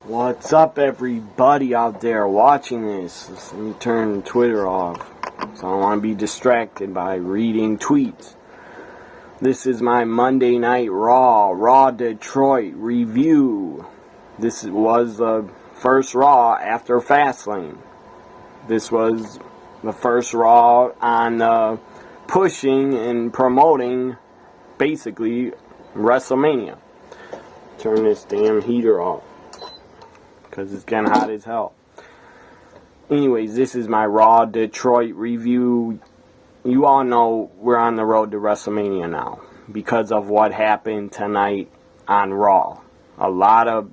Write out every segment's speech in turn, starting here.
What's up, everybody out there watching this? Let me turn Twitter off, so I don't want to be distracted by reading tweets. This is my Monday Night RAW Detroit review. This was the first Raw after Fastlane. This was the first Raw on pushing and promoting, basically, WrestleMania. Turn this damn heater off, because it's getting hot as hell. Anyways, this is my Raw Detroit review. You all know we're on the road to WrestleMania now because of what happened tonight on Raw. A lot of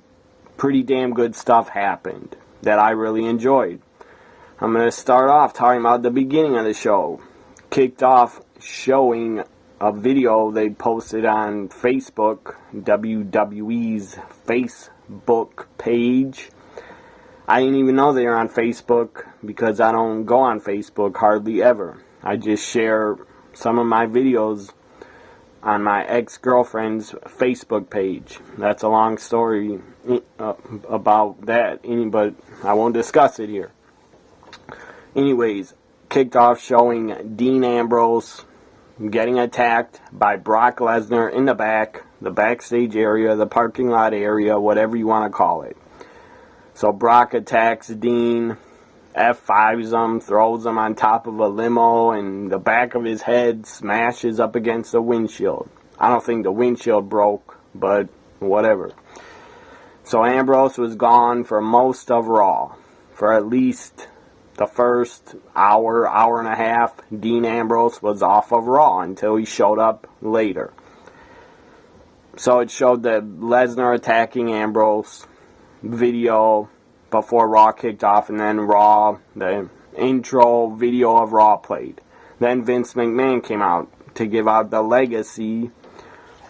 pretty damn good stuff happened that I really enjoyed. I'm going to start off talking about the beginning of the show. Kicked off showing a video they posted on Facebook, WWE's Facebook page. I didn't even know they were on Facebook because I don't go on Facebook hardly ever. I just share some of my videos on my ex-girlfriend's Facebook page. That's a long story about that, but I won't discuss it here. Anyways, kicked off showing Dean Ambrose getting attacked by Brock Lesnar in the backstage area, the parking lot area, whatever you want to call it. So Brock attacks Dean, F5s him, throws him on top of a limo, and the back of his head smashes up against the windshield. I don't think the windshield broke, but whatever. So Ambrose was gone for most of Raw. For at least the first hour and a half, Dean Ambrose was off of Raw until he showed up later. So it showed the Lesnar attacking Ambrose video before Raw kicked off, and then Raw, the intro video of Raw played. Then Vince McMahon came out to give out the Legacy,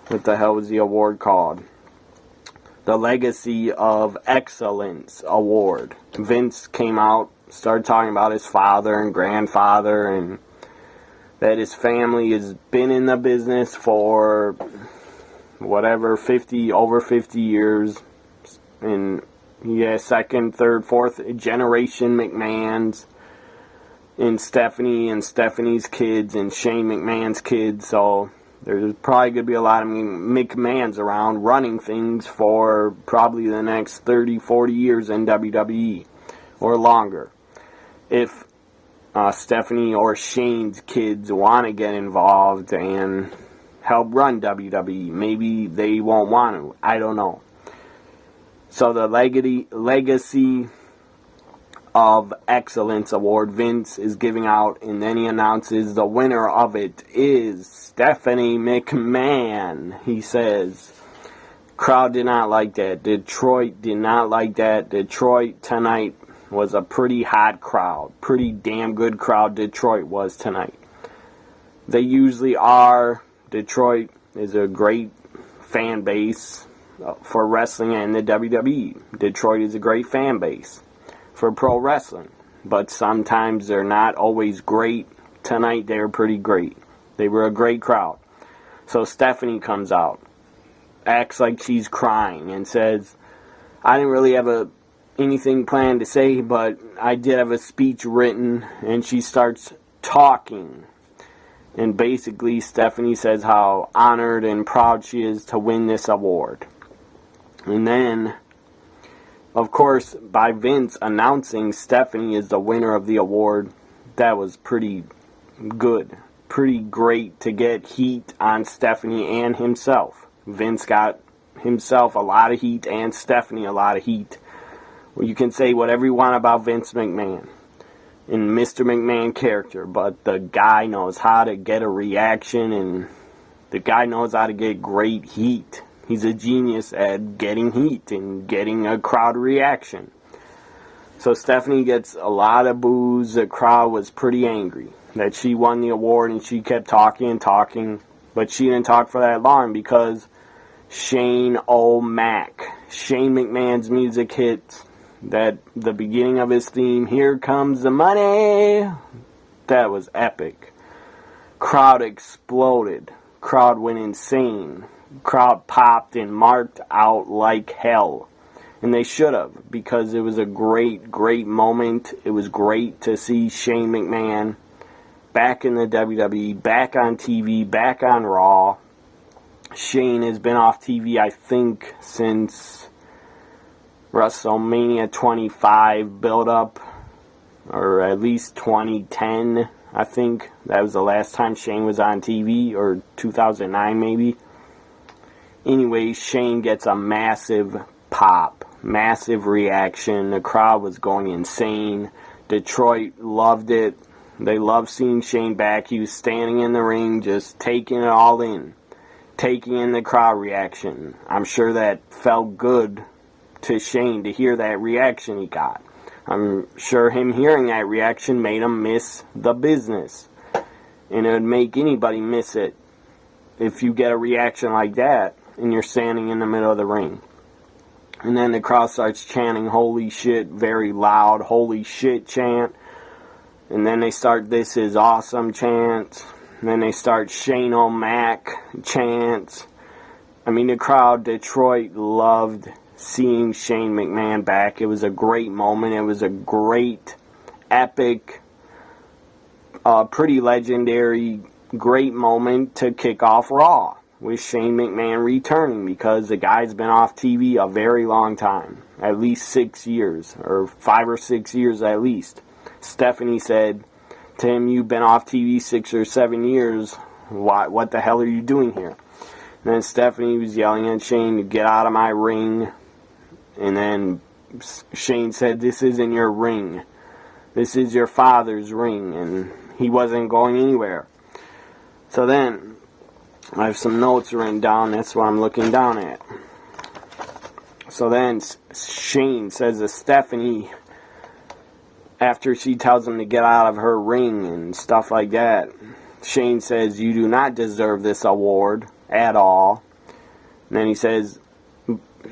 what the hell was the award called? The Legacy of Excellence Award. Vince came out, started talking about his father and grandfather, and that his family has been in the business for whatever, over 50 years, and he has second, third, fourth generation McMahons, and Stephanie's kids, and Shane McMahon's kids, so there's probably going to be a lot of McMahons around running things for probably the next 30, 40 years in WWE, or longer. If Stephanie or Shane's kids want to get involved and help run WWE, maybe they won't want to. I don't know. So the Legacy of Excellence Award Vince is giving out, and then he announces the winner of it is Stephanie McMahon. He says, crowd did not like that. Detroit did not like that. Detroit tonight was a pretty hot crowd. Pretty damn good crowd Detroit was tonight. They usually are. Detroit is a great fan base for wrestling and the WWE. Detroit is a great fan base for pro wrestling. But sometimes they're not always great. Tonight they were pretty great. They were a great crowd. So Stephanie comes out, acts like she's crying, and says, I didn't really have anything planned to say, but I did have a speech written, and she starts talking. And basically Stephanie says how honored and proud she is to win this award. And then, of course, by Vince announcing Stephanie is the winner of the award, that was pretty good. Pretty great to get heat on Stephanie and himself. Vince got himself a lot of heat and Stephanie a lot of heat. Well, you can say whatever you want about Vince McMahon and Mr. McMahon character, but the guy knows how to get a reaction, and the guy knows how to get great heat. He's a genius at getting heat and getting a crowd reaction. So Stephanie gets a lot of boos. The crowd was pretty angry that she won the award, and she kept talking and talking, but she didn't talk for that long because Shane McMahon's music hits. That the beginning of his theme, Here Comes the Money, that was epic. Crowd exploded. Crowd went insane. Crowd popped and marked out like hell. And they should have, because it was a great, great moment. It was great to see Shane McMahon back in the WWE, back on TV, back on Raw. Shane has been off TV, I think, since WrestleMania 25 build-up, or at least 2010, I think. That was the last time Shane was on TV, or 2009 maybe. Anyway, Shane gets a massive pop, massive reaction. The crowd was going insane. Detroit loved it. They loved seeing Shane back. He was standing in the ring, just taking it all in, taking in the crowd reaction. I'm sure that felt good to Shane to hear that reaction he got. I'm sure him hearing that reaction made him miss the business. And it would make anybody miss it if you get a reaction like that and you're standing in the middle of the ring. And then the crowd starts chanting, "Holy shit," very loud, "Holy shit" chant. And then they start, "This is awesome" chants. And then they start Shane O'Mac chants. I mean, the crowd, Detroit, loved seeing Shane McMahon back. It was a great moment. It was a great, epic, pretty legendary, great moment to kick off Raw with Shane McMahon returning, because the guy's been off TV a very long time, at least 6 years, or 5 or 6 years at least. Stephanie said to him, "You've been off TV 6 or 7 years. What the hell are you doing here?" And then Stephanie was yelling at Shane to get out of my ring. And then Shane said, "This isn't your ring. This is your father's ring." And he wasn't going anywhere. So then, I have some notes written down. That's what I'm looking down at. So then, Shane says to Stephanie, after she tells him to get out of her ring and stuff like that, Shane says, "You do not deserve this award at all." And then he says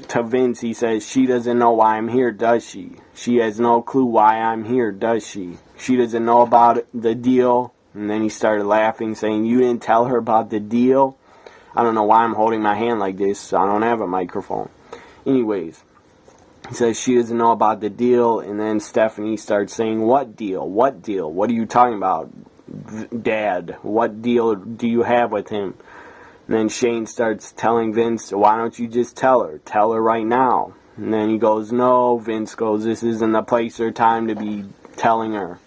to Vince, he says, "She doesn't know why I'm here, does she? She has no clue why I'm here, does she? She doesn't know about the deal." And then he started laughing, saying, "You didn't tell her about the deal?" I don't know why I'm holding my hand like this. I don't have a microphone. Anyways, he says she doesn't know about the deal. And then Stephanie starts saying, "What deal? What deal? What are you talking about, Dad? What deal do you have with him?" And then Shane starts telling Vince, "Why don't you just tell her? Tell her right now." And then he goes, "No." Vince goes, "This isn't the place or time to be telling her."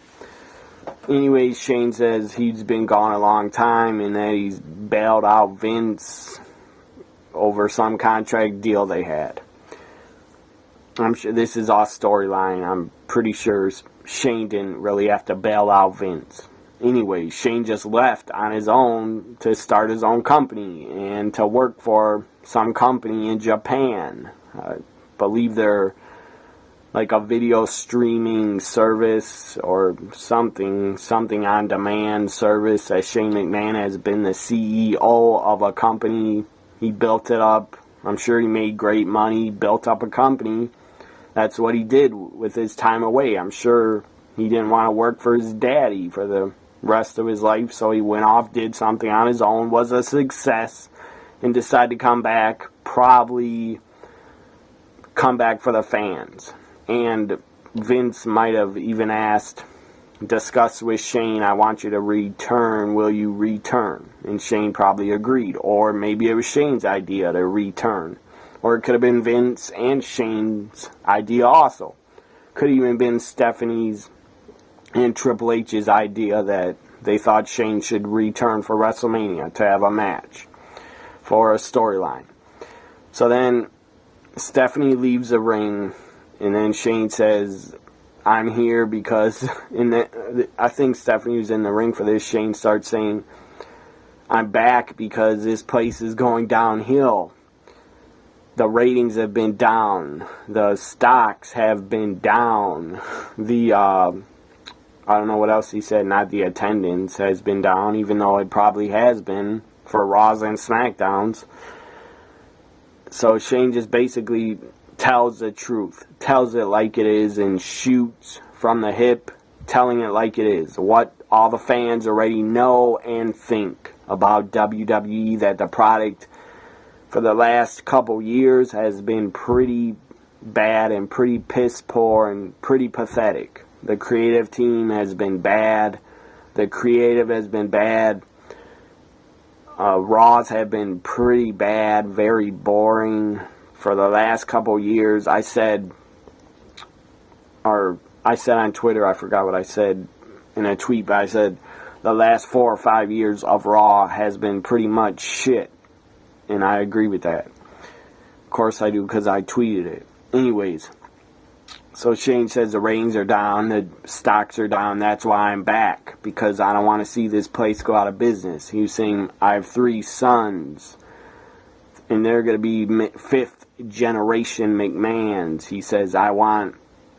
Anyways, Shane says he's been gone a long time and that he's bailed out Vince over some contract deal they had. I'm sure this is all storyline. I'm pretty sure Shane didn't really have to bail out Vince. Anyway, Shane just left on his own to start his own company and to work for some company in Japan. I believe they're like a video streaming service or something on demand service, as Shane McMahon has been the CEO of a company. He built it up. I'm sure he made great money, built up a company. That's what he did with his time away. I'm sure he didn't want to work for his daddy for the rest of his life, so he went off, did something on his own, was a success, and decided to come back, probably come back for the fans. And Vince might have even discussed with Shane, "I want you to return, will you return?" And Shane probably agreed. Or maybe it was Shane's idea to return. Or it could have been Vince and Shane's idea also. Could have even been Stephanie's and Triple H's idea that they thought Shane should return for WrestleMania to have a match for a storyline. So then Stephanie leaves the ring, and then Shane says, "I'm here because," I think Stephanie was in the ring for this. Shane starts saying, "I'm back because this place is going downhill. The ratings have been down. The stocks have been down. I don't know what else he said, not the attendance has been down, even though it probably has been for Raws and SmackDowns." So Shane just basically tells the truth, tells it like it is, and shoots from the hip, telling it like it is. What all the fans already know and think about WWE, that the product for the last couple years has been pretty bad and pretty piss poor and pretty pathetic. The creative team has been bad. The creative has been bad. Raws have been pretty bad, very boring. For the last couple years, I said on Twitter, I forgot what I said in a tweet, but I said the last 4 or 5 years of Raw has been pretty much shit. And I agree with that. Of course I do, because I tweeted it. Anyways, so Shane says the ratings are down, the stocks are down, that's why I'm back, because I don't want to see this place go out of business. He was saying, I have 3 sons, and they're going to be 5th generation McMahons. He says, I want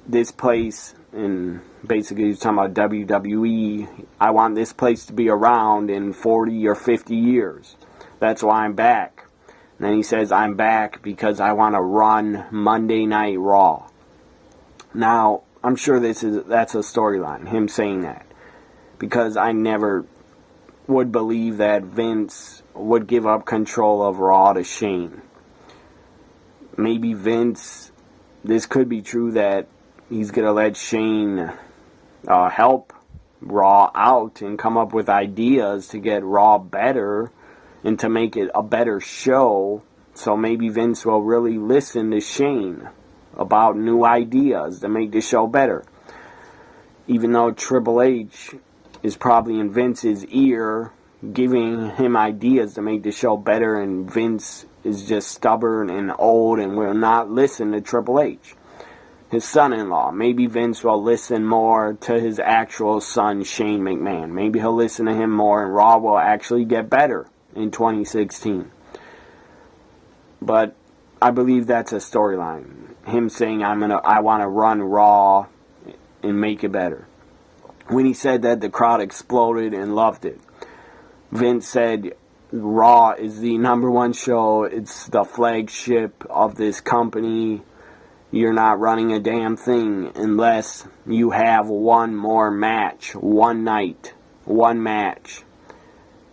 this place, and basically he's talking about WWE, I want this place to be around in 40 or 50 years. That's why I'm back. And then he says, I'm back because I want to run Monday Night Raw. Now, I'm sure that's a storyline, him saying that. Because I never would believe that Vince would give up control of Raw to Shane. Maybe Vince, this could be true that he's going to let Shane help Raw out and come up with ideas to get Raw better and to make it a better show. So maybe Vince will really listen to Shane about new ideas to make the show better. Even though Triple H is probably in Vince's ear giving him ideas to make the show better, and Vince is just stubborn and old and will not listen to Triple H. His son-in-law, maybe Vince will listen more to his actual son, Shane McMahon. Maybe he'll listen to him more and Raw will actually get better in 2016. But I believe that's a storyline. Him saying, I want to run Raw and make it better. When he said that, the crowd exploded and loved it. Vince said, Raw is the #1 show. It's the flagship of this company. You're not running a damn thing unless you have one more match, one night, one match.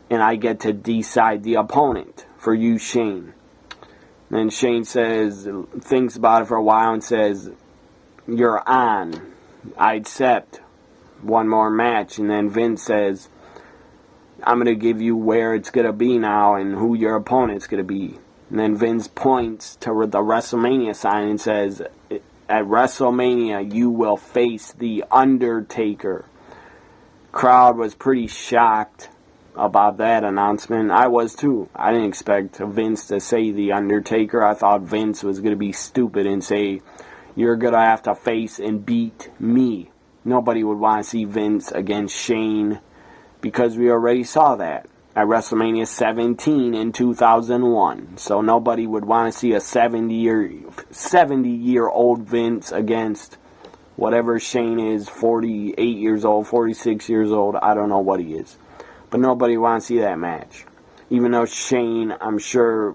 And I get to decide the opponent for you, Shane. Then Shane says, thinks about it for a while and says, you're on. I accept one more match. And then Vince says, I'm going to give you where it's going to be now and who your opponent's going to be. And then Vince points to the WrestleMania sign and says, at WrestleMania, you will face The Undertaker. Crowd was pretty shocked about that announcement. I was too. I didn't expect Vince to say The Undertaker. I thought Vince was going to be stupid and say, you're going to have to face and beat me. Nobody would want to see Vince against Shane because we already saw that at WrestleMania 17 in 2001. So nobody would want to see a 70-year-old Vince against whatever Shane is, 48 years old, 46 years old. I don't know what he is. But nobody wants to see that match. Even though Shane, I'm sure,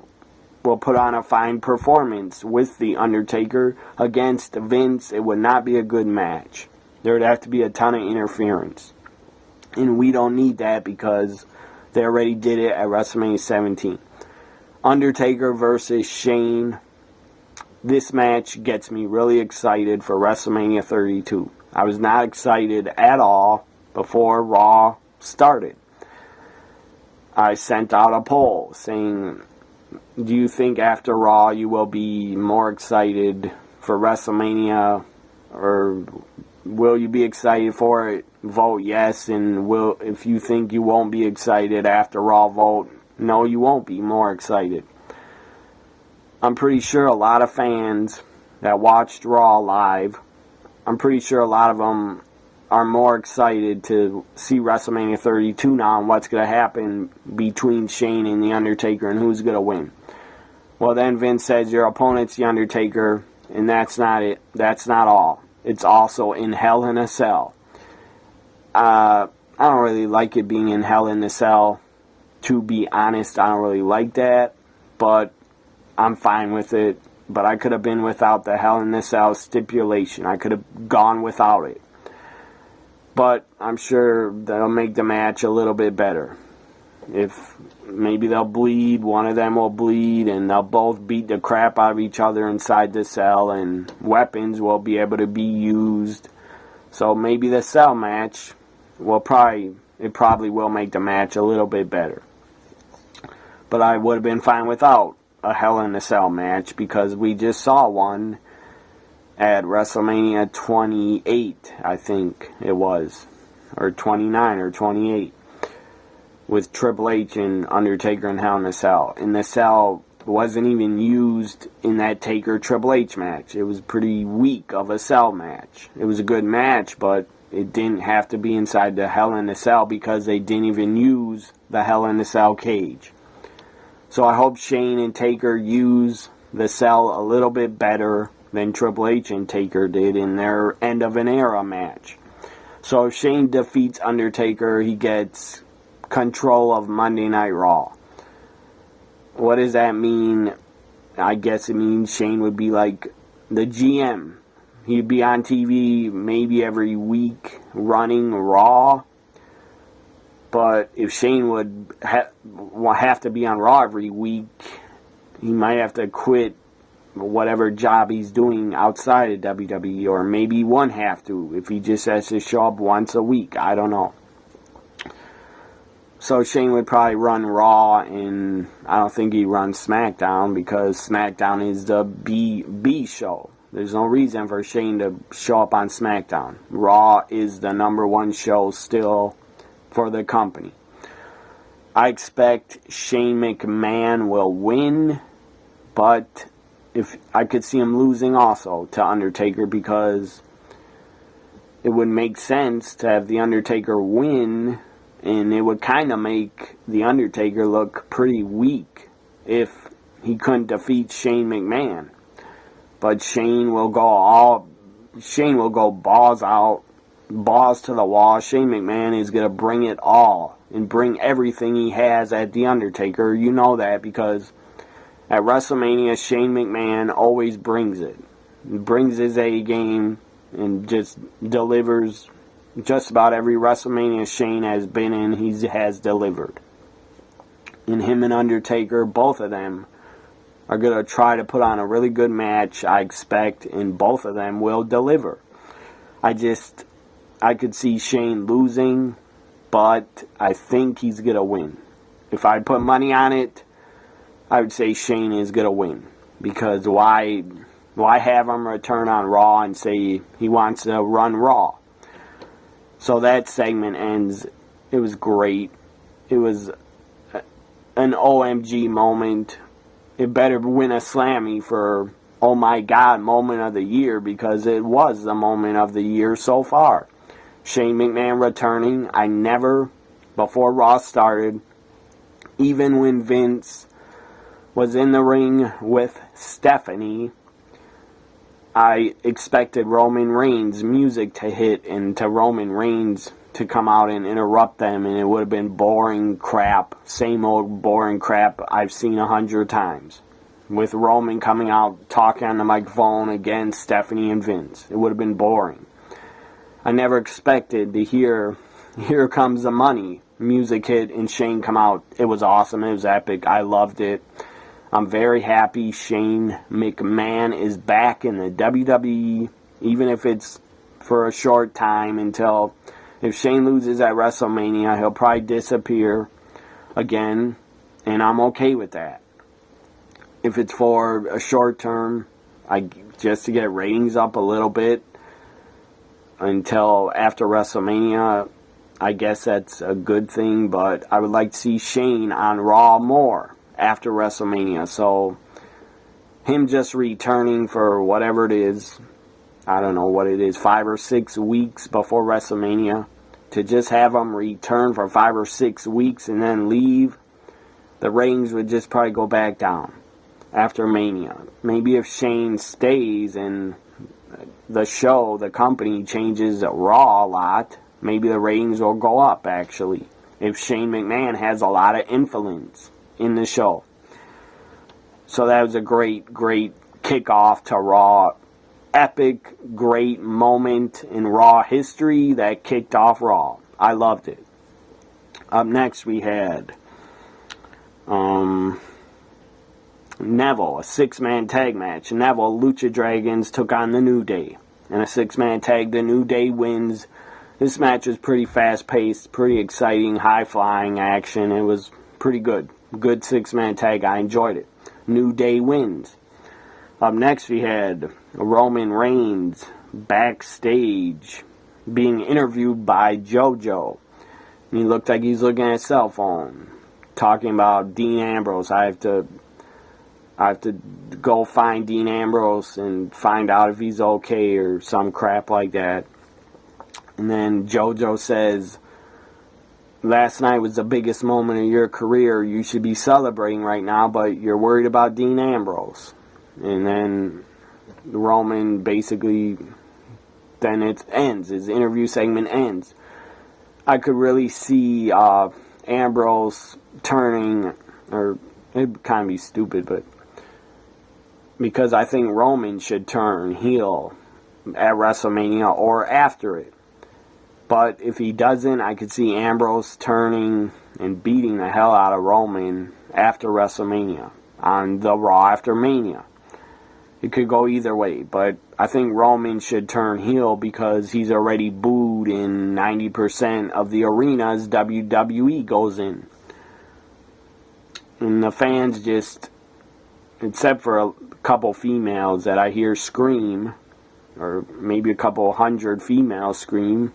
will put on a fine performance with The Undertaker against Vince, it would not be a good match. There would have to be a ton of interference. And we don't need that because they already did it at WrestleMania 17. Undertaker versus Shane. This match gets me really excited for WrestleMania 32. I was not excited at all before Raw started. I sent out a poll saying, do you think after Raw you will be more excited for WrestleMania, or will you be excited for it? Vote yes. And if you think you won't be excited after Raw, vote no, you won't be more excited. I'm pretty sure a lot of fans that watched Raw live, I'm pretty sure a lot of them are more excited to see WrestleMania 32 now and what's going to happen between Shane and The Undertaker and who's going to win. Well, then Vince says your opponent's The Undertaker, and that's not it. That's not all. It's also in Hell in a Cell. I don't really like it being in Hell in a Cell. To be honest, I don't really like that, but I'm fine with it. But I could have been without the Hell in a Cell stipulation. I could have gone without it. But I'm sure that'll make the match a little bit better. If maybe they'll bleed, one of them will bleed, and they'll both beat the crap out of each other inside the cell, and weapons will be able to be used. So maybe the cell match will probably will make the match a little bit better. But I would have been fine without a Hell in a Cell match, because we just saw one at WrestleMania 28, I think it was, or 29 or 28, with Triple H and Undertaker in Hell in a Cell. And the cell wasn't even used in that Taker Triple H match. It was pretty weak of a cell match. It was a good match, but it didn't have to be inside the Hell in a Cell because they didn't even use the Hell in a Cell cage. So I hope Shane and Taker use the cell a little bit better than Triple H and Taker did in their end of an era match. So if Shane defeats Undertaker, he gets control of Monday Night Raw. What does that mean? I guess it means Shane would be like the GM. He'd be on TV maybe every week running Raw. But if Shane would have to be on Raw every week, he might have to quit whatever job he's doing outside of WWE. Or maybe he won't have to if he just has to show up once a week. I don't know. So Shane would probably run Raw, and I don't think he'd run SmackDown, because SmackDown is the B show. There's no reason for Shane to show up on SmackDown. Raw is the #1 show still for the company. I expect Shane McMahon will win, but if I could see him losing also to Undertaker, because it would make sense to have the Undertaker win, and it would kind of make the Undertaker look pretty weak if he couldn't defeat Shane McMahon. But Shane will go balls out, balls to the wall. Shane McMahon is going to bring it all and bring everything he has at The Undertaker. You know that, because at WrestleMania, Shane McMahon always brings it. He brings his A game and just delivers. Just about every WrestleMania Shane has been in, he has delivered. And him and Undertaker, both of them, are going to try to put on a really good match, I expect, and both of them will deliver. I could see Shane losing, but I think he's going to win. If I'd put money on it, I would say Shane is going to win. Because why have him return on Raw and say he wants to run Raw? So that segment ends. It was great. It was an OMG moment. It better win a Slammy for oh my God moment of the year, because it was the moment of the year so far. Shane McMahon returning. I never, before Raw started, even when Vince was in the ring with Stephanie, I expected Roman Reigns' music to hit and to Roman Reigns to come out and interrupt them, and it would have been boring crap, same old boring crap I've seen 100 times. With Roman coming out, talking on the microphone against Stephanie and Vince. It would have been boring. I never expected to hear, "Here Comes the Money," music hit, and Shane come out. It was awesome. It was epic. I loved it. I'm very happy Shane McMahon is back in the WWE, even if it's for a short time, until if Shane loses at WrestleMania, he'll probably disappear again, and I'm okay with that. If it's for a short term, just to get ratings up a little bit until after WrestleMania, I guess that's a good thing, but I would like to see Shane on Raw more after WrestleMania. So him just returning for whatever it is, I don't know what it is, 5 or 6 weeks before WrestleMania, to just have him return for 5 or 6 weeks and then leave, the ratings would just probably go back down after Mania. Maybe if Shane stays and the show, the company changes Raw a lot, maybe the ratings will go up, actually, if Shane McMahon has a lot of influence in the show. So that was a great kickoff to Raw. Epic, great moment in Raw history that kicked off Raw. I loved it. Up next we had Neville, a 6-man tag match. Neville, Lucha Dragons took on the New Day. In a 6-man tag, the New Day wins. This match was pretty fast-paced, pretty exciting, high-flying action. It was pretty good. Good 6-man tag. I enjoyed it. New Day wins. Up next, we had Roman Reigns backstage being interviewed by JoJo. And he looked like he was looking at his cell phone, talking about Dean Ambrose. I have to go find Dean Ambrose and find out if he's okay or some crap like that. And then JoJo says, last night was the biggest moment of your career. You should be celebrating right now, but you're worried about Dean Ambrose. And then Roman basically, then it ends. His interview segment ends. I could really see Ambrose turning, or it'd kind of be stupid, but because I think Roman should turn heel at WrestleMania or after it. But if he doesn't, I could see Ambrose turning and beating the hell out of Roman after WrestleMania, on the Raw after Mania. It could go either way, but I think Roman should turn heel because he's already booed in 90% of the arenas WWE goes in. And the fans just, except for a couple females that I hear scream, or maybe a couple hundred females scream,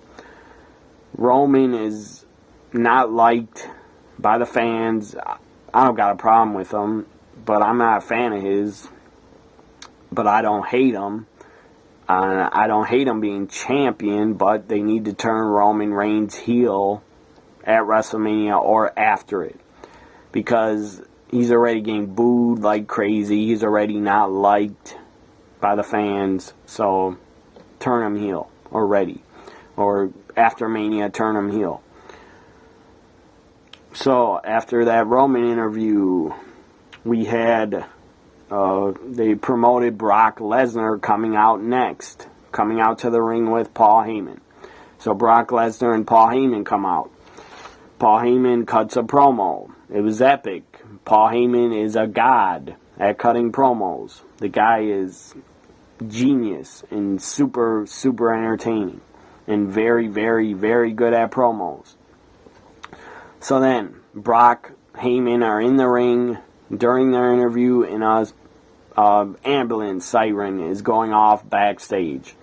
Roman is not liked by the fans. I don't got a problem with him, but I'm not a fan of his. But I don't hate him. I don't hate him being champion, but they need to turn Roman Reigns heel at WrestleMania or after it. Because he's already getting booed like crazy. He's already not liked by the fans. So turn him heel already. Or after Mania, turn him heel. So after that Roman interview, we had... they promoted Brock Lesnar coming out next. Coming out to the ring with Paul Heyman. So Brock Lesnar and Paul Heyman come out. Paul Heyman cuts a promo. It was epic. Paul Heyman is a god at cutting promos. The guy is genius and super, super entertaining. And very, very, very good at promos. So then, Brock, Heyman are in the ring during their interview, and ambulance siren is going off backstage.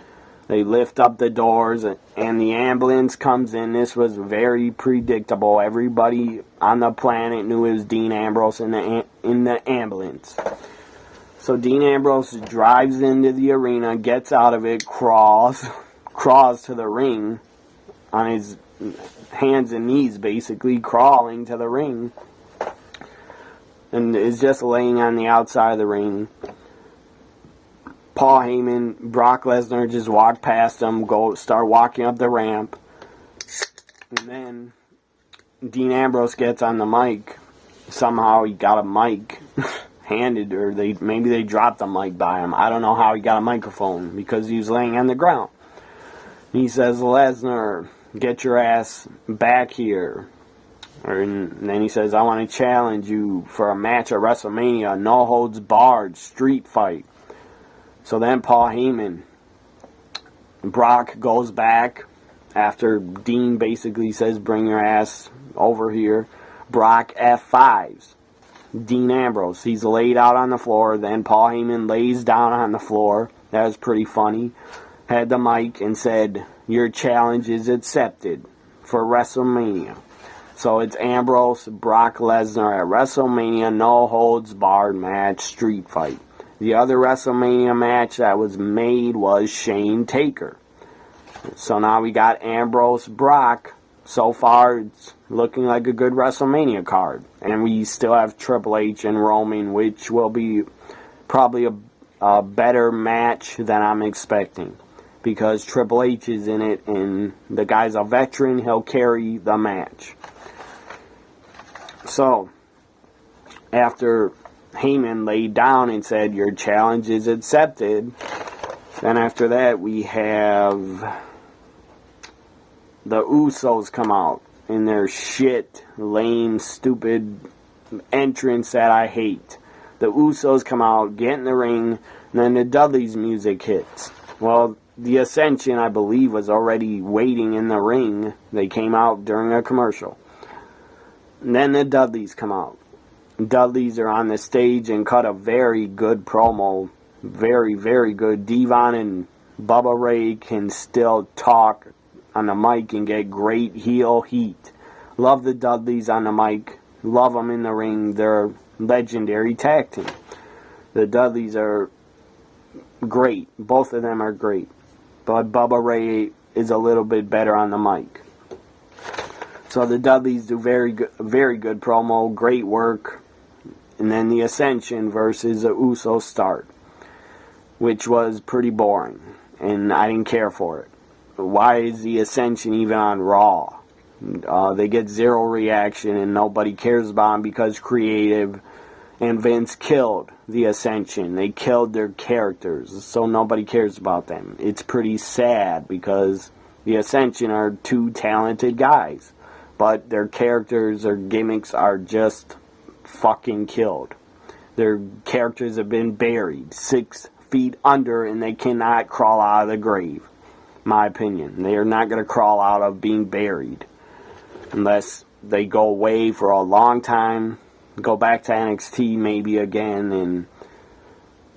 They lift up the doors, and the ambulance comes in. This was very predictable. Everybody on the planet knew it was Dean Ambrose in the ambulance. So Dean Ambrose drives into the arena, gets out of it, crawls to the ring on his hands and knees, basically crawling to the ring, and is just laying on the outside of the ring. Paul Heyman, Brock Lesnar just walk past him, start walking up the ramp, and then Dean Ambrose gets on the mic. Somehow he got a mic handed, or maybe they dropped the mic by him. I don't know how he got a microphone, because he was laying on the ground. He says, Lesnar, get your ass back here. And then he says, I want to challenge you for a match at WrestleMania, no holds barred, street fight. So then Paul Heyman, Brock goes back after Dean basically says, bring your ass over here. Brock F5s Dean Ambrose. He's laid out on the floor. Then Paul Heyman lays down on the floor. That was pretty funny. Had the mic and said, your challenge is accepted for WrestleMania. So it's Ambrose, Brock Lesnar at WrestleMania, no holds barred match, street fight. The other WrestleMania match that was made was Shane Taker. So now we got Ambrose, Brock. So far, it's looking like a good WrestleMania card. And we still have Triple H and Roman, which will be probably a better match than I'm expecting. Because Triple H is in it, and the guy's a veteran. He'll carry the match. So, after Heyman laid down and said, your challenge is accepted, then after that we have the Usos come out in their shit, lame, stupid entrance that I hate. The Usos come out, get in the ring, and then the Dudley's music hits. Well, the Ascension, I believe, was already waiting in the ring. They came out during a commercial. And then the Dudleys come out. Dudleys are on the stage and cut a very good promo. Very, very good. Devon and Bubba Ray can still talk on the mic and get great heel heat. Love the Dudleys on the mic. Love them in the ring. They're legendary tag team. The Dudleys are great. Both of them are great. But Bubba Ray is a little bit better on the mic. So the Dudleys do very good promo. Great work. And then the Ascension versus the Usos start, which was pretty boring. And I didn't care for it. Why is the Ascension even on Raw? They get zero reaction and nobody cares about them because creative and Vince killed the Ascension. They killed their characters, so nobody cares about them. It's pretty sad because the Ascension are two talented guys, but their characters or gimmicks are just fucking killed. Their characters have been buried 6 feet under and they cannot crawl out of the grave. My opinion. They are not going to crawl out of being buried unless they go away for a long time, go back to NXT maybe again,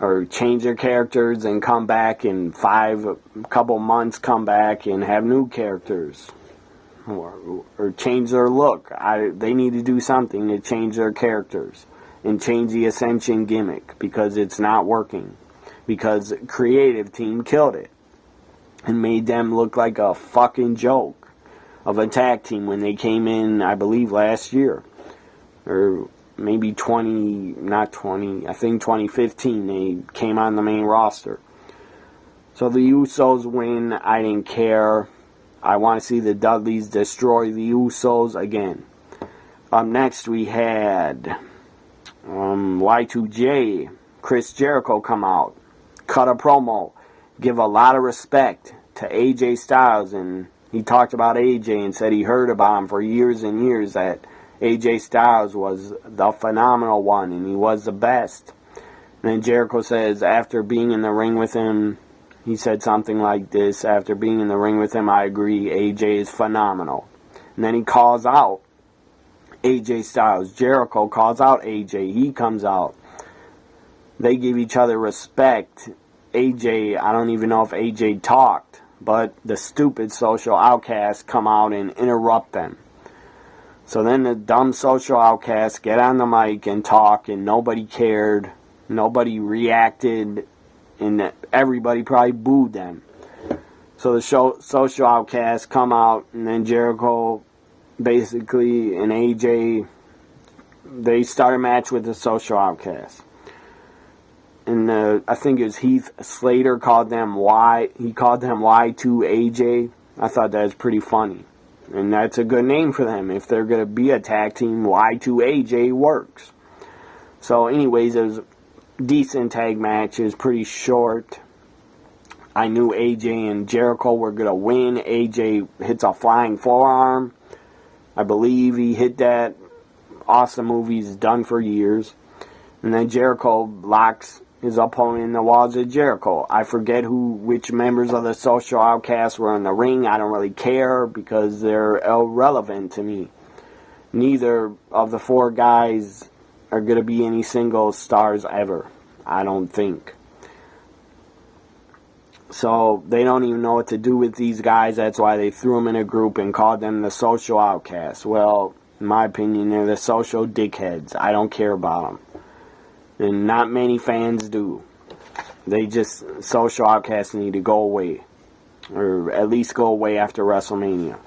or change their characters and come back in a couple months, come back and have new characters, or change their look. They need to do something to change their characters and change the Ascension gimmick because it's not working, because creative team killed it and made them look like a fucking joke of a tag team when they came in, I believe, last year. Or maybe I think 2015, they came on the main roster. So the Usos win. I didn't care. I want to see the Dudleys destroy the Usos again. Up next we had Y2J, Chris Jericho come out, cut a promo, give a lot of respect to AJ Styles, and he talked about AJ and said he heard about him for years and years, that AJ Styles was the phenomenal one and he was the best. And then Jericho says after being in the ring with him, he said something like this: after being in the ring with him, I agree, AJ is phenomenal. And then he calls out AJ Styles. Jericho calls out AJ. He comes out. They give each other respect. AJ, I don't even know if AJ talked, but the stupid social outcasts come out and interrupt them. So then the dumb social outcasts get on the mic and talk, and nobody cared. Nobody reacted, and everybody probably booed them. So the social outcasts come out, and then Jericho basically and AJ, they start a match with the social outcasts. And I think it was Heath Slater called them Y2AJ. I thought that was pretty funny. And that's a good name for them. If they're going to be a tag team, Y2AJ works. So anyways, it was a decent tag match. It was pretty short. I knew AJ and Jericho were going to win. AJ hits a flying forearm. I believe he hit that. Awesome move he's done for years. And then Jericho locks his opponent in the walls of Jericho. I forget which members of the social outcasts were in the ring. I don't really care because they're irrelevant to me. Neither of the 4 guys are going to be any single stars ever, I don't think. So they don't even know what to do with these guys. That's why they threw them in a group and called them the social outcasts. Well, in my opinion, they're the social dickheads. I don't care about them. And not many fans do. Social outcasts need to go away. Or at least go away after WrestleMania.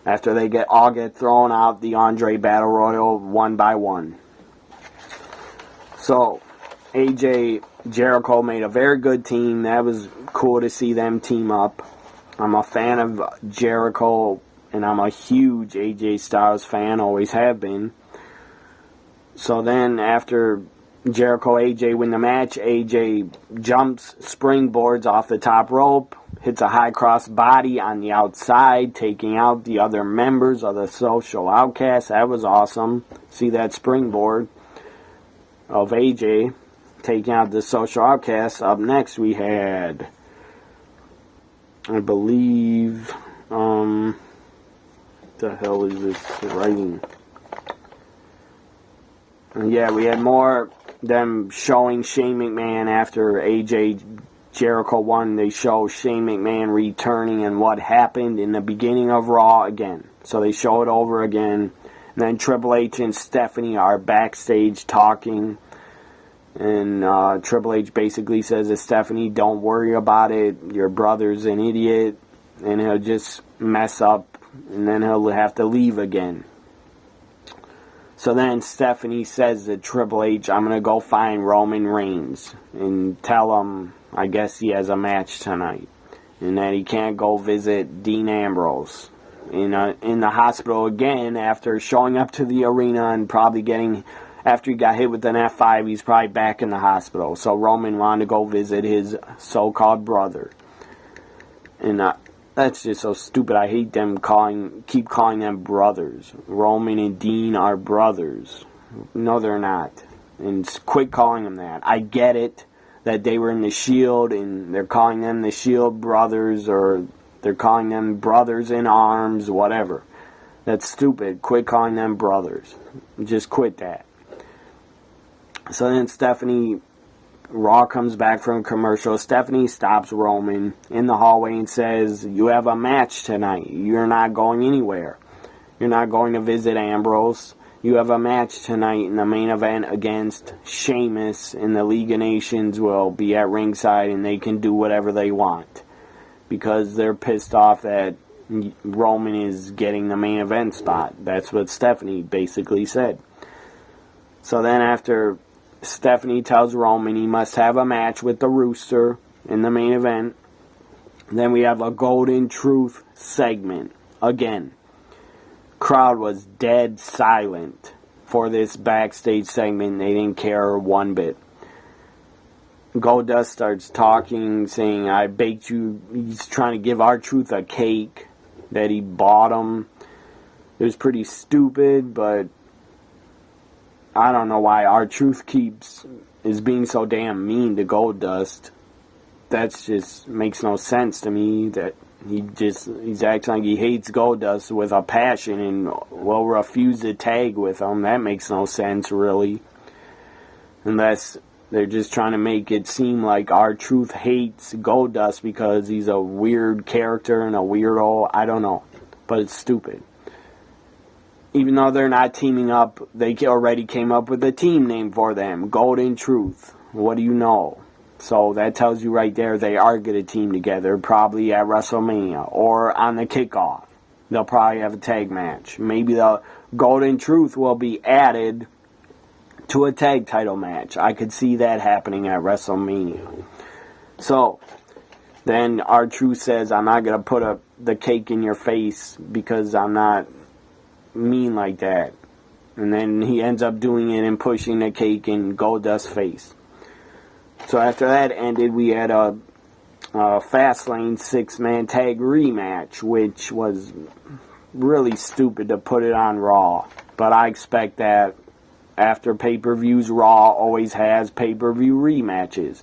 After they all get thrown out the Andre Battle Royal one by one. So, AJ, Jericho made a very good team. That was cool to see them team up. I'm a fan of Jericho, and I'm a huge AJ Styles fan, always have been. So then after Jericho, AJ win the match, AJ jumps, springboards off the top rope, hits a high cross body on the outside, taking out the other members of the social outcast. That was awesome. see that springboard of AJ taking out the Social Outcasts. Up next we had, I believe, the hell is this writing? Yeah, we had more them showing Shane McMahon after AJ Jericho won. They show Shane McMahon returning and what happened in the beginning of Raw again. So they show it over again. And then Triple H and Stephanie are backstage talking. And Triple H basically says to Stephanie, don't worry about it. Your brother's an idiot. And he'll just mess up. And then he'll have to leave again. So then Stephanie says to Triple H, I'm going to go find Roman Reigns and tell him, I guess he has a match tonight. And that he can't go visit Dean Ambrose in the hospital again after showing up to the arena and probably getting, after he got hit with an F5, he's probably back in the hospital. So Roman wanted to go visit his so-called brother. And that's just so stupid. I hate them keep calling them brothers. Roman and Dean are brothers. No, they're not. And quit calling them that. I get it that they were in the Shield and they're calling them the Shield brothers, or they're calling them brothers in arms, whatever. That's stupid. Quit calling them brothers. Just quit that. So then Raw comes back from commercial. Stephanie stops Roman in the hallway and says, you have a match tonight. You're not going anywhere. You're not going to visit Ambrose. You have a match tonight in the main event against Sheamus, and the League of Nations will be at ringside and they can do whatever they want. Because they're pissed off that Roman is getting the main event spot. That's what Stephanie basically said. So then after Stephanie tells Roman he must have a match with the Rooster in the main event, then we have a Golden Truth segment. Again, crowd was dead silent for this backstage segment. They didn't care one bit. Goldust starts talking, saying, I baked you. He's trying to give R-Truth a cake that he bought him. It was pretty stupid, but I don't know why R-Truth is being so damn mean to Goldust. That's just makes no sense to me. That he's acting like he hates Goldust with a passion and will refuse to tag with him. That makes no sense, really. Unless they're just trying to make it seem like R-Truth hates Goldust because he's a weird character and a weirdo. I don't know. But it's stupid. Even though they're not teaming up, they already came up with a team name for them. Golden Truth. What do you know? So that tells you right there they are going to team together, probably at WrestleMania or on the kickoff. They'll probably have a tag match. Maybe the Golden Truth will be added to a tag title match. I could see that happening at WrestleMania. So then R-Truth says, I'm not going to put the cake in your face because I'm not mean like that. And then he ends up doing it and pushing the cake in Goldust's face. So after that ended, we had a Fastlane 6-man tag rematch, which was really stupid to put it on Raw. But I expect that after pay-per-views, Raw always has pay-per-view rematches.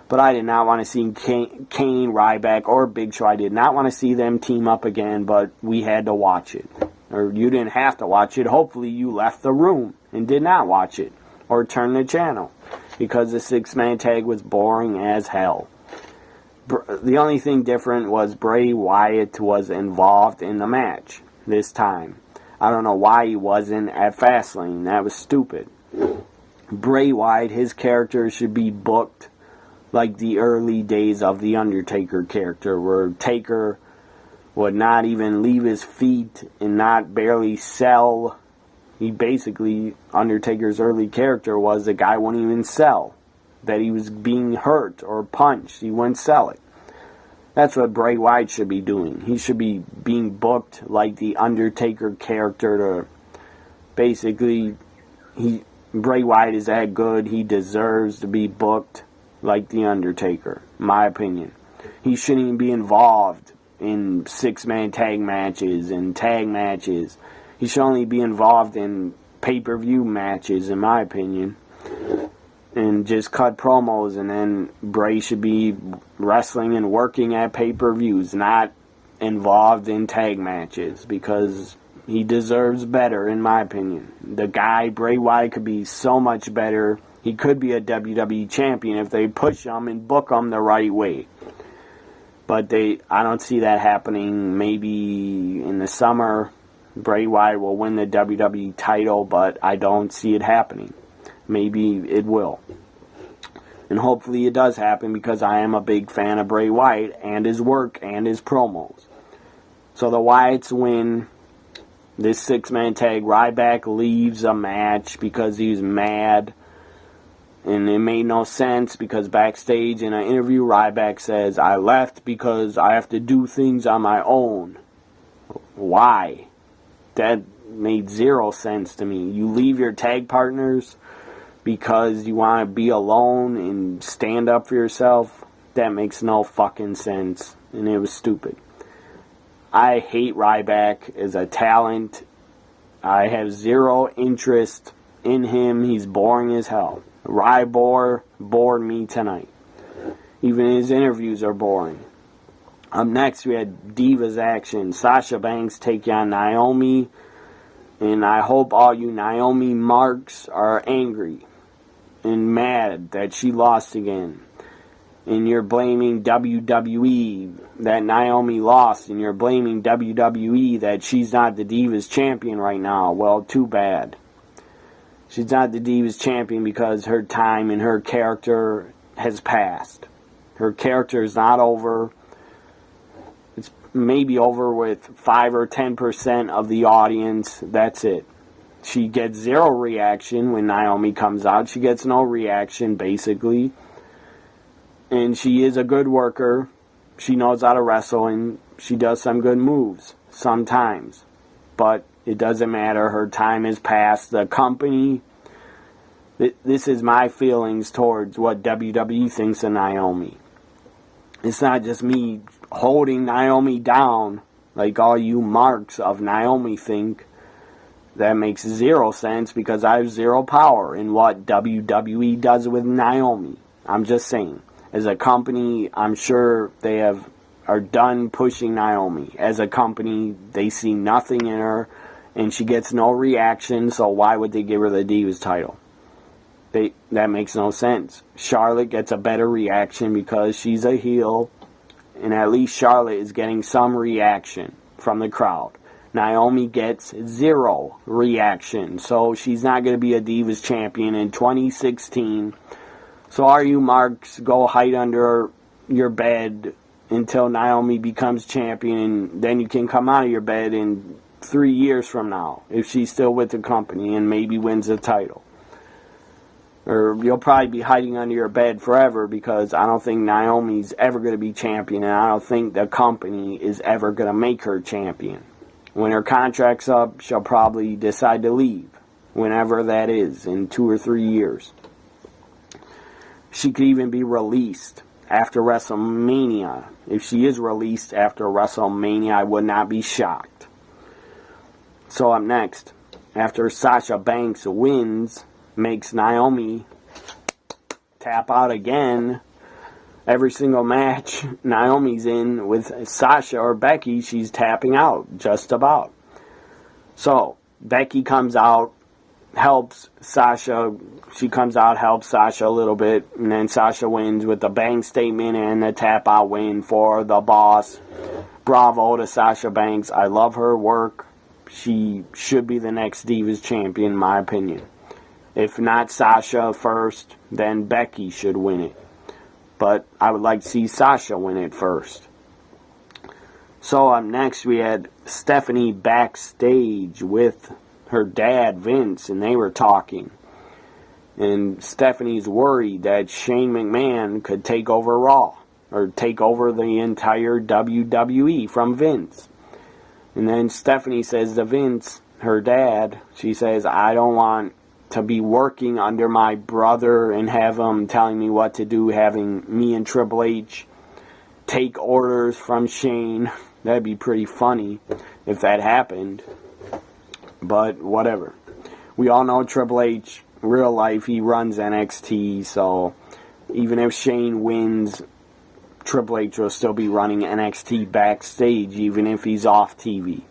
But I did not want to see Kane, Ryback, or Big Show. I did not want to see them team up again, but we had to watch it. Or you didn't have to watch it. Hopefully you left the room and did not watch it. Or turn the channel. Because the 6-man tag was boring as hell. The only thing different was Bray Wyatt was involved in the match this time. I don't know why he wasn't at Fastlane. That was stupid. Bray Wyatt, his character should be booked like the early days of the Undertaker character, where Taker would not even leave his feet and not barely sell. He basically, Undertaker's early character was the guy wouldn't even sell. That he was being hurt or punched. He wouldn't sell it. That's what Bray Wyatt should be doing. He should be being booked like the Undertaker character to basically, Bray Wyatt is that good. He deserves to be booked like the Undertaker, my opinion. He shouldn't even be involved in 6-man tag matches and tag matches. He should only be involved in pay-per-view matches, in my opinion. And just cut promos, and then Bray should be wrestling and working at pay-per-views, not involved in tag matches, because he deserves better, in my opinion. The guy, Bray Wyatt, could be so much better. He could be a WWE champion if they push him and book him the right way. But I don't see that happening. Maybe in the summer, Bray Wyatt will win the WWE title, but I don't see it happening. Maybe it will. And hopefully it does happen, because I am a big fan of Bray Wyatt and his work and his promos. So the Wyatts win this 6-man tag. Ryback leaves a match because he was mad. And it made no sense, because backstage in an interview, Ryback says, "I left because I have to do things on my own." Why? That made zero sense to me. You leave your tag partners because you want to be alone and stand up for yourself? That makes no fucking sense, and it was stupid. I hate Ryback as a talent. I have zero interest in him. He's boring as hell. Rybar bored me tonight. Even his interviews are boring. Up next, we had Divas action. Sasha Banks taking on Naomi. And I hope all you Naomi marks are angry and mad that she lost again. And you're blaming WWE that Naomi lost. And you're blaming WWE that she's not the Divas champion right now. Well, too bad. She's not the Divas champion because her time and her character has passed. Her character is not over. It's maybe over with 5 or 10% of the audience. That's it. She gets zero reaction when Naomi comes out. She gets no reaction, basically. And she is a good worker. She knows how to wrestle, and she does some good moves sometimes. But it doesn't matter. Her time has passed. The company, this is my feelings towards what WWE thinks of Naomi. It's not just me holding Naomi down like all you marks of Naomi think. That makes zero sense, because I have zero power in what WWE does with Naomi. I'm just saying. As a company, I'm sure they are done pushing Naomi. As a company, they see nothing in her, and she gets no reaction, so why would they give her the Divas title? That makes no sense. Charlotte gets a better reaction because she's a heel, and at least Charlotte is getting some reaction from the crowd. Naomi gets zero reaction, so she's not going to be a Divas champion in 2016. So all you marks, go hide under your bed until Naomi becomes champion, and then you can come out of your bed in 3 years from now, if she's still with the company, and maybe wins the title. Or you'll probably be hiding under your bed forever, because I don't think Naomi's ever going to be champion, and I don't think the company is ever going to make her champion. When her contract's up, she'll probably decide to leave, whenever that is, in 2 or 3 years. She could even be released after WrestleMania. If she is released after WrestleMania, I would not be shocked. So up next, after Sasha Banks wins, makes Naomi tap out again. Every single match Naomi's in with Sasha or Becky, she's tapping out, just about. So, Becky comes out, helps Sasha. She comes out, helps Sasha a little bit, and then Sasha wins with the bang statement and a tap out win for the boss. Bravo to Sasha Banks. I love her work. She should be the next Divas champion, in my opinion. If not Sasha first, then Becky should win it. But I would like to see Sasha win it first. So up next we had Stephanie backstage with her dad, Vince, and they were talking. And Stephanie's worried that Shane McMahon could take over Raw, or take over the entire WWE from Vince. And then Stephanie says to Vince, her dad, she says, I don't want to be working under my brother and have him telling me what to do, having me and Triple H take orders from Shane. That'd be pretty funny if that happened. But whatever. We all know Triple H, real life, he runs NXT, so even if Shane wins, Triple H will still be running NXT backstage, even if he's off TV.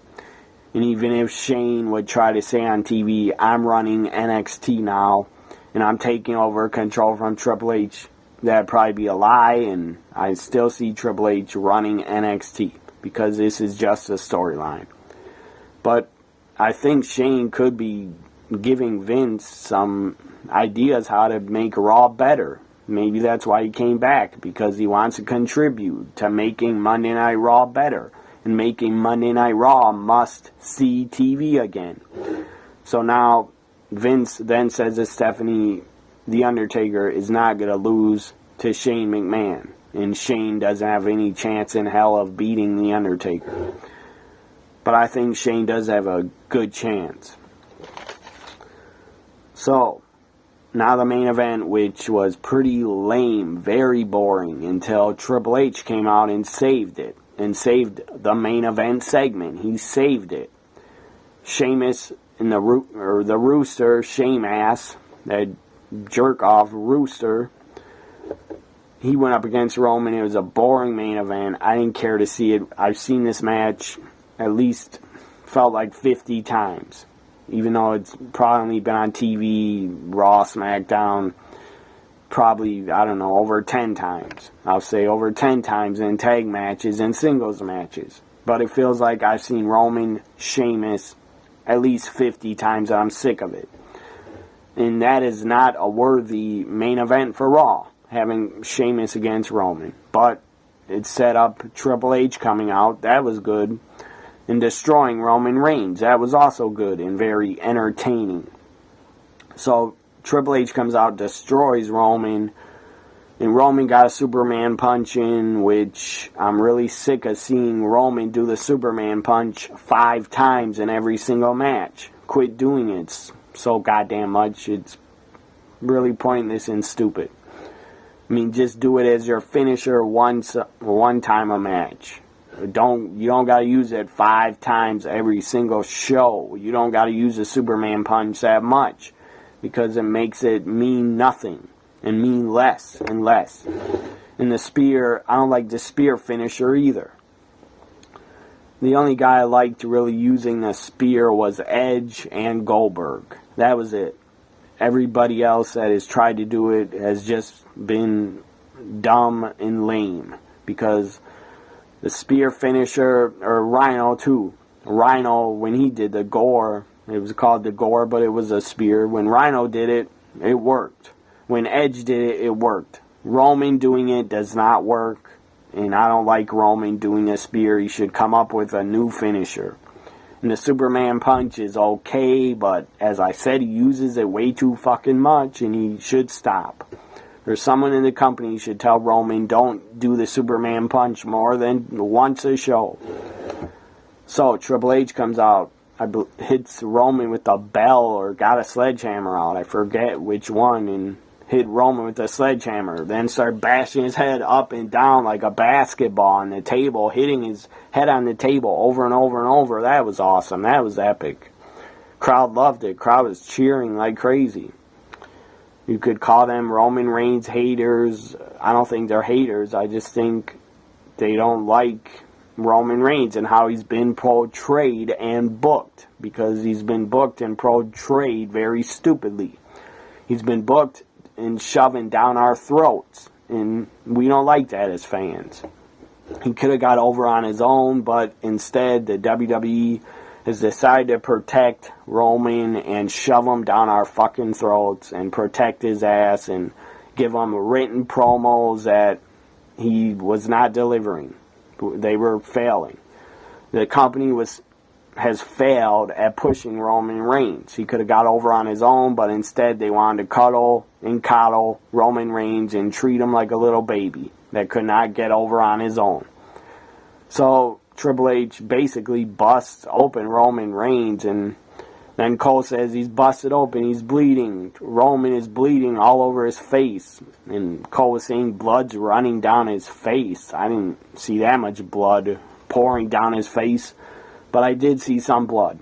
And even if Shane would try to say on TV, I'm running NXT now, and I'm taking over control from Triple H, that'd probably be a lie, and I still see Triple H running NXT, because this is just a storyline. But I think Shane could be giving Vince some ideas how to make Raw better. Maybe that's why he came back, because he wants to contribute to making Monday Night Raw better and making Monday Night Raw must-see TV again. So now Vince then says to Stephanie, The Undertaker is not going to lose to Shane McMahon, and Shane doesn't have any chance in hell of beating The Undertaker. But I think Shane does have a good chance. So, now the main event, which was pretty lame, very boring, until Triple H came out and saved it. And saved the main event segment. He saved it. Sheamus and the Rooster, Shame-ass, that jerk-off Rooster, he went up against Roman. It was a boring main event. I didn't care to see it. I've seen this match at least, felt like 50 times. Even though it's probably been on TV, Raw, SmackDown, probably, I don't know, over 10 times. I'll say over 10 times in tag matches and singles matches. But it feels like I've seen Roman, Sheamus at least 50 times, and I'm sick of it. And that is not a worthy main event for Raw, having Sheamus against Roman. But it set up Triple H coming out. That was good. And destroying Roman Reigns. That was also good and very entertaining. So Triple H comes out, destroys Roman, and Roman got a Superman punch in, which I'm really sick of seeing Roman do the Superman punch 5 times in every single match. Quit doing it so goddamn much. It's really pointless and stupid. I mean, just do it as your finisher one time a match. You don't gotta use it 5 times every single show. You don't gotta use the Superman punch that much, because it makes it mean nothing and mean less and less. And the spear, I don't like the spear finisher either. The only guy I liked really using the spear was Edge and Goldberg. That was it. Everybody else that has tried to do it has just been dumb and lame, because the spear finisher, or Rhino too. Rhino, when he did the gore, it was called the gore, but it was a spear. When Rhino did it, it worked. When Edge did it, it worked. Roman doing it does not work, and I don't like Roman doing a spear. He should come up with a new finisher. And the Superman punch is okay, but as I said, he uses it way too fucking much, and he should stop. Or someone in the company should tell Roman, don't do the Superman punch more than once a show. So Triple H comes out, hits Roman with a bell, or got a sledgehammer out, I forget which one, and hit Roman with a sledgehammer. Then started bashing his head up and down like a basketball on the table, hitting his head on the table over and over and over. That was awesome. That was epic. Crowd loved it. Crowd was cheering like crazy. You could call them Roman Reigns haters. I don't think they're haters. I just think they don't like Roman Reigns and how he's been portrayed and booked. Because he's been booked and portrayed very stupidly. He's been booked and shoving down our throats. And we don't like that as fans. He could have got over on his own, but instead the WWE has decided to protect Roman and shove him down our fucking throats and protect his ass and give him written promos that he was not delivering. They were failing. The company has failed at pushing Roman Reigns. He could have got over on his own, but instead they wanted to cuddle and coddle Roman Reigns and treat him like a little baby that could not get over on his own. So Triple H basically busts open Roman Reigns, and then Cole says he's busted open, he's bleeding. Roman is bleeding all over his face, and Cole was saying blood's running down his face. I didn't see that much blood pouring down his face, but I did see some blood.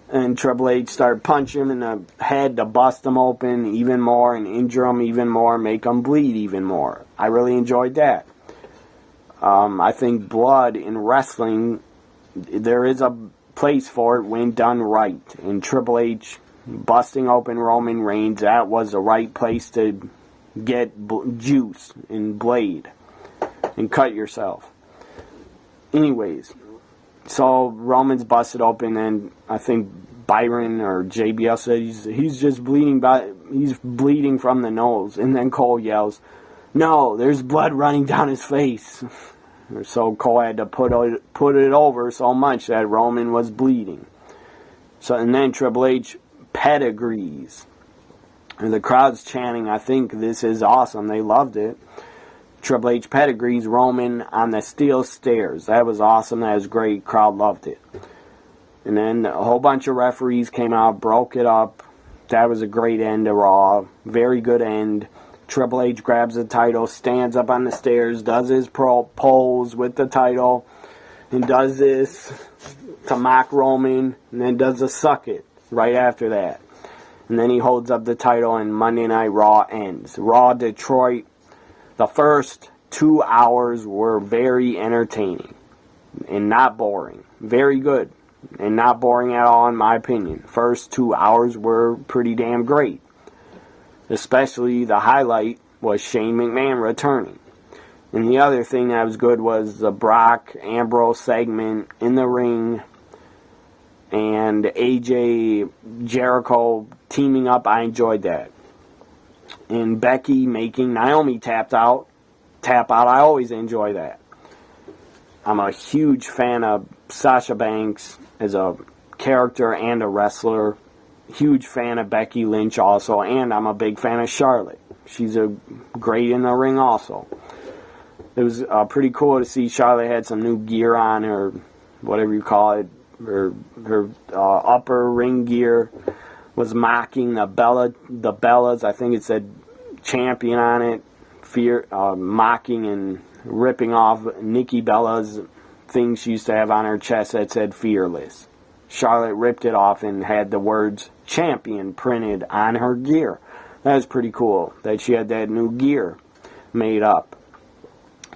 And Triple H started punching him in the head to bust him open even more and injure him even more, make him bleed even more. I really enjoyed that. I think blood in wrestling, there is a place for it when done right. And Triple H busting open Roman Reigns, that was the right place to get juice and blade and cut yourself. Anyways, so Roman's busted open, and I think Byron or JBL said he's just bleeding he's bleeding from the nose. And then Cole yells, "No, there's blood running down his face." So Cole had to put it over so much that Roman was bleeding. So and then Triple H pedigrees. And the crowd's chanting, "I think this is awesome." They loved it. Triple H pedigrees Roman on the steel stairs. That was awesome. That was great. Crowd loved it. And then a whole bunch of referees came out, broke it up. That was a great end to Raw. Very good end. Triple H grabs the title, stands up on the stairs, does his pose with the title, and does this to mock Roman, and then does a suck it right after that. And then he holds up the title, and Monday Night Raw ends. Raw Detroit, the first 2 hours were very entertaining and not boring. Very good and not boring at all, in my opinion. First 2 hours were pretty damn great. Especially the highlight was Shane McMahon returning. And the other thing that was good was the Brock Ambrose segment in the ring and AJ Jericho teaming up. I enjoyed that. And Becky making Naomi tap out. I always enjoy that. I'm a huge fan of Sasha Banks as a character and a wrestler. Huge fan of Becky Lynch also, and I'm a big fan of Charlotte. She's great in the ring also. It was pretty cool to see Charlotte had some new gear on her, whatever you call it, her upper ring gear. Was mocking the Bellas. I think it said champion on it. Mocking and ripping off Nikki Bella's thing she used to have on her chest that said fearless. Charlotte ripped it off and had the words champion printed on her gear. That was pretty cool that she had that new gear made up.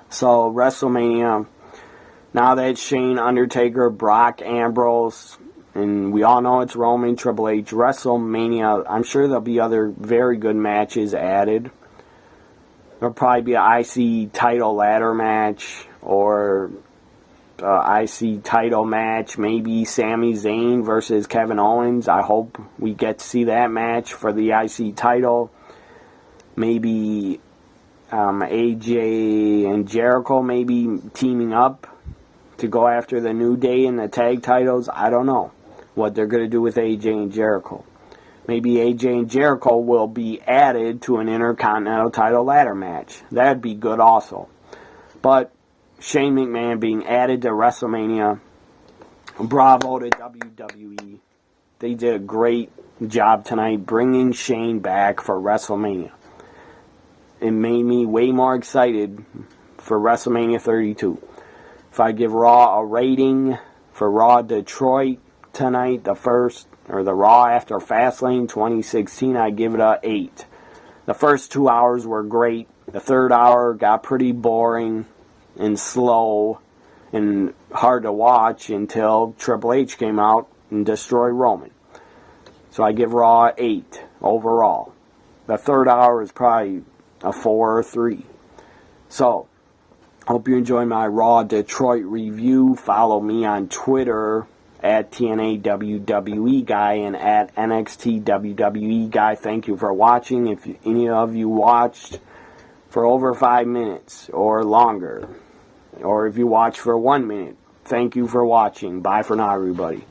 So WrestleMania, now that Shane, Undertaker, Brock, Ambrose, and we all know it's Roman, Triple H, WrestleMania, I'm sure there'll be other very good matches added. There'll probably be an IC title ladder match or IC title match, maybe Sami Zayn versus Kevin Owens. I hope we get to see that match for the IC title. Maybe AJ and Jericho maybe teaming up to go after the New Day in the tag titles. I don't know what they're going to do with AJ and Jericho. Maybe AJ and Jericho will be added to an Intercontinental title ladder match. That'd be good also. But Shane McMahon being added to WrestleMania, bravo to WWE. They did a great job tonight bringing Shane back for WrestleMania. It made me way more excited for WrestleMania 32. If I give Raw a rating for Raw Detroit tonight, the Raw after Fastlane 2016, I give it a 8. The first 2 hours were great. The third hour got pretty boring and slow and hard to watch until Triple H came out and destroyed Roman. So I give Raw 8 overall. The third hour is probably a 4 or 3. So, hope you enjoy my Raw Detroit review. Follow me on Twitter at TNA WWE Guy and at NXT WWE Guy. Thank you for watching. If any of you watched for over 5 minutes or longer, or if you watched for 1 minute, thank you for watching. Bye for now, everybody.